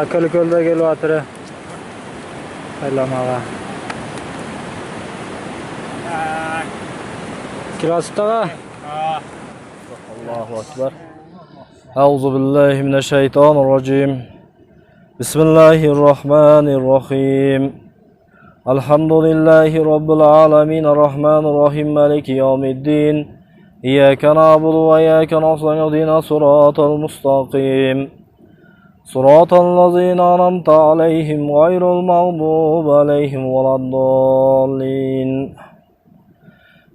Kölüköl'de geliyor atırı. Aylamağa. Kilosu Allahu Ekber. Euzubillahimineşşeytanirracim. Bismillahirrahmanirrahim. Elhamdülillahi Rabbil alemin. Errahmanirrahim. Maliki yevmiddin. İyyâke na'budu ve iyyâke nestaîn. İhdina sıratal mustakim. Sıratallazîne en'amte aleyhim gayril mağdûbi aleyhim veleddâllîn.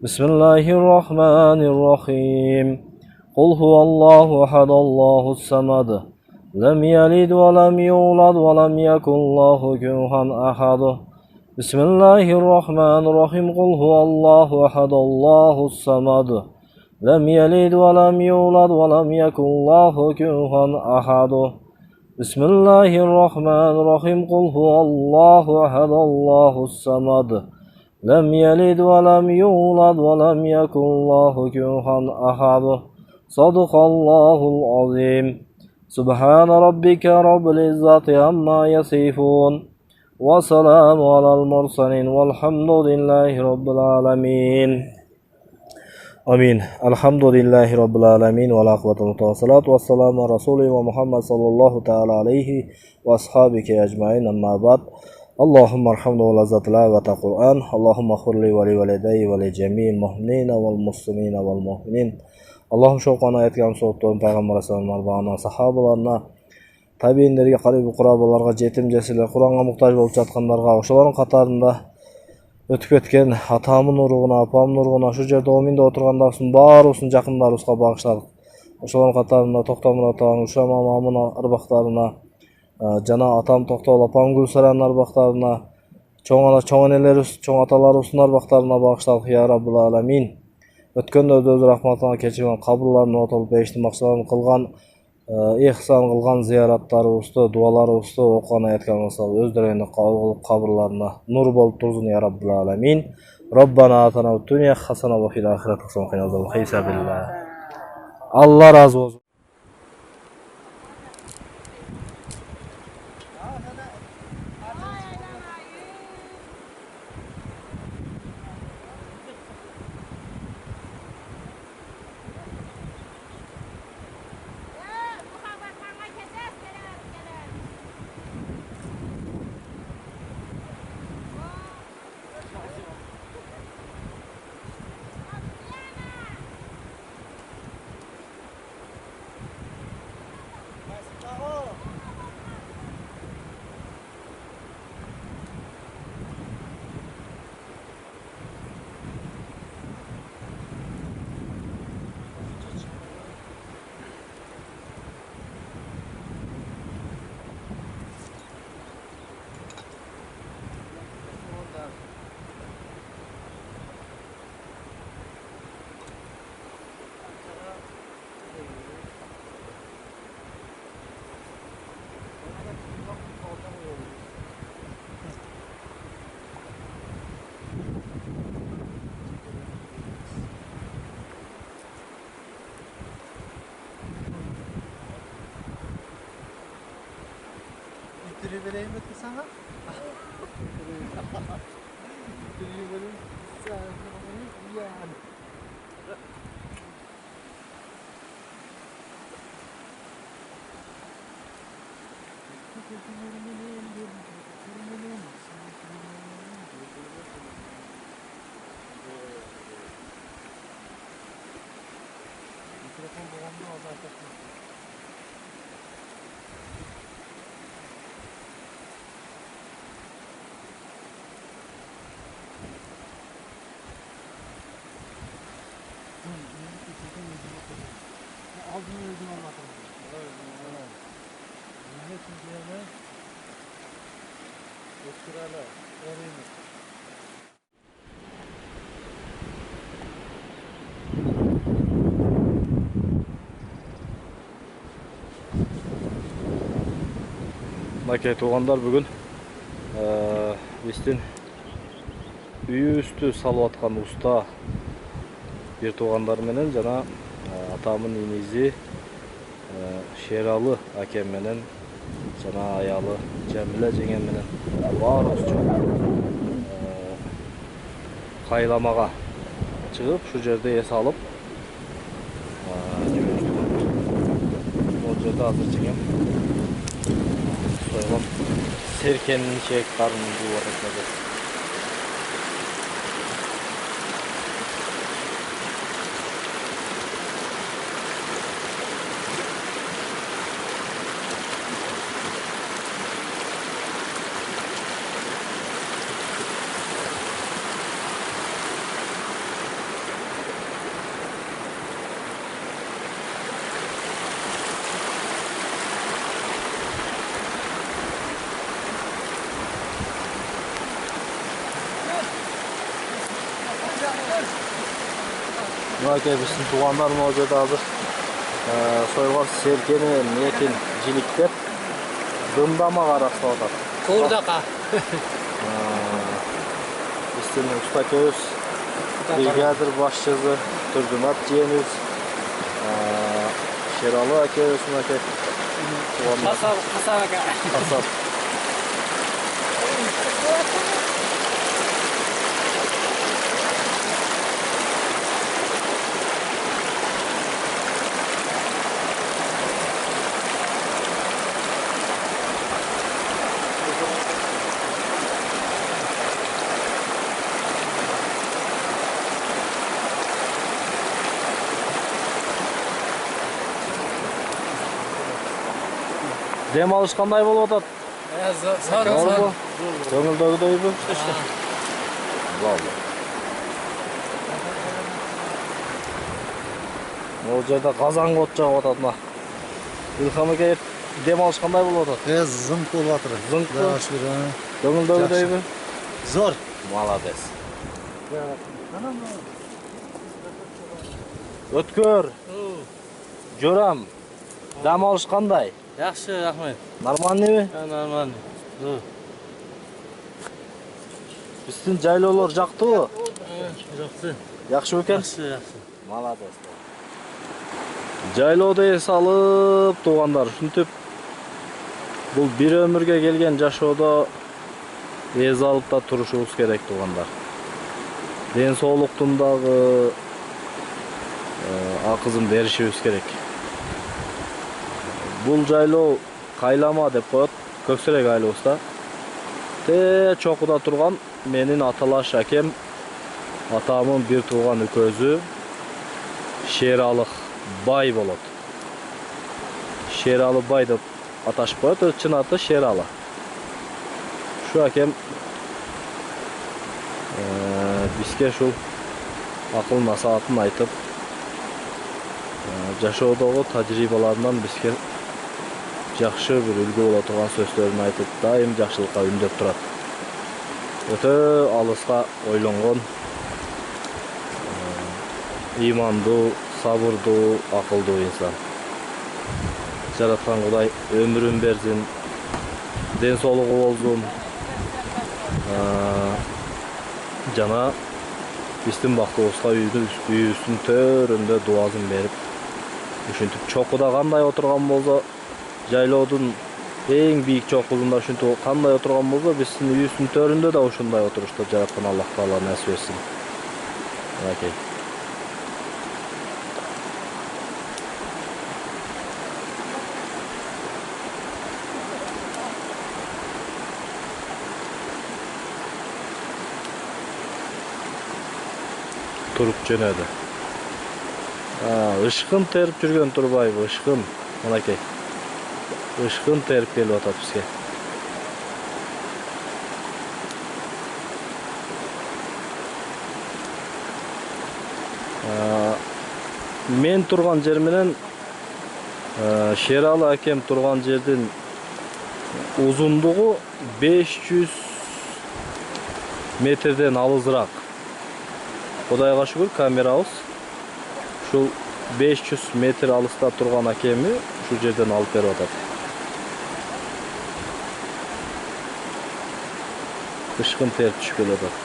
Bismillahirrahmanirrahim. Kul huvallahu ehad, Allahus samad. Lem yelid ve lem yulad ve lem yekun lahu kufuven ahad. Bismillahirrahmanirrahim. Kul huvallahu ehad, Allahus samad. Lem yelid ve lem yulad ve lem yekun lahu kufuven ahad. Bismillahirrahmanirrahim. Kul huvallahu ehad, Allahus samad. Lem yelid ve lem yulad ve lem yekun lahu kufuven ahad. Sadakallahul azim. Subhane rabbike rabbil izzati amma yasifun. Ve selamu alel mursalin. Velhamdülillahi rabbil alemin. Amin. Elhamdülillahi rabbil alemin. Ve lakvatul mutavasalat. Ve selamu Resulü ve Muhammed sallallahu teala aleyhi ve ashabike ecmain. Amma ba'd. Allahümme erhamdu ve lazzatilâ ve Kur'an. Allahümme khurli ve li velideyi ve li cemil muhminine vel muslimine vel muhminin. Allah'ım şoqana ayetken soğuktuğun Peygamber Aleyhisselam'ın bağına, sahabalarına, tabiinlerge, qaribi qurabalarga, jetim jesirler, Kur'an'a muhtaç olup жатқандарга, ошолордун катарында өтүп кеткен атамдын уругуна, апамдын уругуна, şu жерде ominde отургандардын баарыбыздын жакындарыбызга багышладык. Ошолордун катарында Токтомурат атанын, Ушам амамдын ырбактарына, жана атам Токтогул, апам Гүлсаранын ырбактарына, чоң энелерибиз, чоң аталарыбыздын ырбактарына багышладык. Я Раббыл аламин. Өткөндөрдө өз рахматына кечирген, кабырларын отолуп, бейиштин максатын кылган, ихсан кылган зыяраттарыбызды, дуаларыбызды окуган айткан болсо, өздөрүнүн кабырларына нур болуп турсун. Я Раббыл аламин. Роббана атана фид дунья хасана ва фил ахирати хасана ва қина азабал хисабилlah. Алла разы болсун. Vereyim mi sana? Mikrofon babamda o zaten. Aldığını öldüm anlatırım. Evet. Ne Türkiye'de? Öskürele. Orayı. Makey tuğanlar bugün bizdin үйү үстү салып аткан уста бир туугандар менен жана атамдын инизи Шералы акем менен Жана аялы Жамиле жеңем менен баарыбыз чогуу кайламага чыгып, шу жерде эс алып жүрүштүк. Бул жерде азыр жеңем сойгон серкенин чек карын жууп атат. Мынакей биздин туугандар могу жерде азыр сойгон серкенин этин жиликтеп дымдамага аралашып атат. Куурдака. Биздин уста экөөбүз, бригадир башчысы Турдунат жээнибиз, Шералы экөөбүз мынакей. Касап ака. Касап. Дем алыш кандай болуп атат? Зорбу? Көңүлдөгүдөйбү? Болду. Бул жерде казан кот жагып атат мына. Илхам эке, дем алыш кандай болуп атат? Зыңк болуп атыр. Зыңкпы? Жашыр. Көңүлдөгүдөйбү? Зор. Молодец. Өткөр, жөрам. Дем алыш кандай? Yaxşı, рахмет. Нормальныйбы? Нормально. Биздин жайлоолор жактыбы? Жақсы. Жакшы экен? Жақсы. Молодец. Жайлоодо эс алып, туугандар, ушинтип бул бир өмүргө келген жашоодо эс алып да турушубуз керек, туугандар. Ден соолуктун дагы акызын беришибиз керек. Бул жайлоо кайлама деп коет, Көксөрөк айлыбызда. Чокуда турган менин аталаш акем, атамын бир тууган үкөзү Шералы бай болот. Шералы бай деп аташып коет, чын аты Шералы. Şu акем бизге ушул акыл насаатын айтып, жашоодогу тажрыйбаларынан бизге жакшы бир үлгү боло турган сөздөрүн айтып, дайым жакшылыкка үндөп турат. Өтө алыска ойлонгон, имандуу, сабырдуу, акылдуу инсан. Жараткан Кудай өмүрүн берсин, ден соолугу болсун. Жана биздин бактыбызга үйүбүздүн төрүндө дуасын берип, ушинтип чокуда кандай отурган болсо, жайлоодун эң бийик чокусунда ушинтип кандай отурган болсо, биздин үйүбүздүн төрүндө да ушундай отурушту жараткан Аллах Таала насип этсин. Мынакей. Туруп жөнөдү. Ышкын терип жүргөн турбайбы, ышкын. Мынакей. Ышкын терип келип атат бизге. Мен турган жер менен Шералы акем турган жердин узундугу 500 метрден алызыраак. Кудайга шүгүр, камерабыз ушул 500 метр алыста турган акеми ушул жерден алып берип атат. Ышкын терип түшүп келип атат.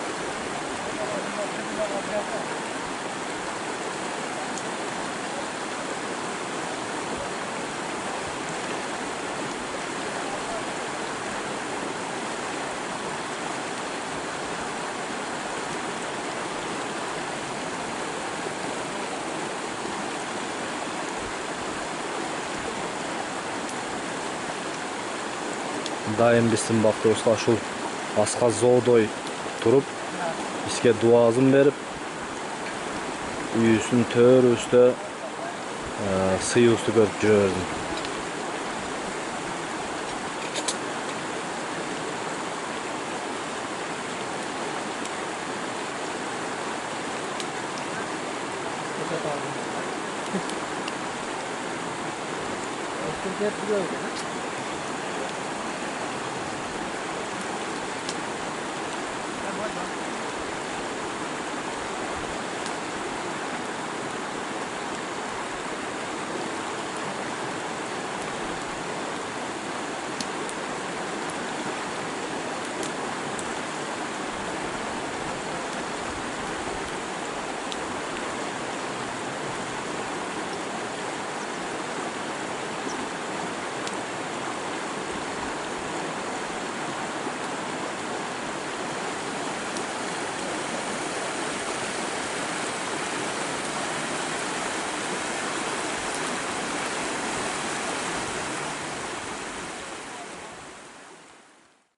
Dayım bizim baktırsla şu asqa zodoy turup bizge duazın verip üyüsün tör üstü sıyı üstü görüp жүрөrdüm.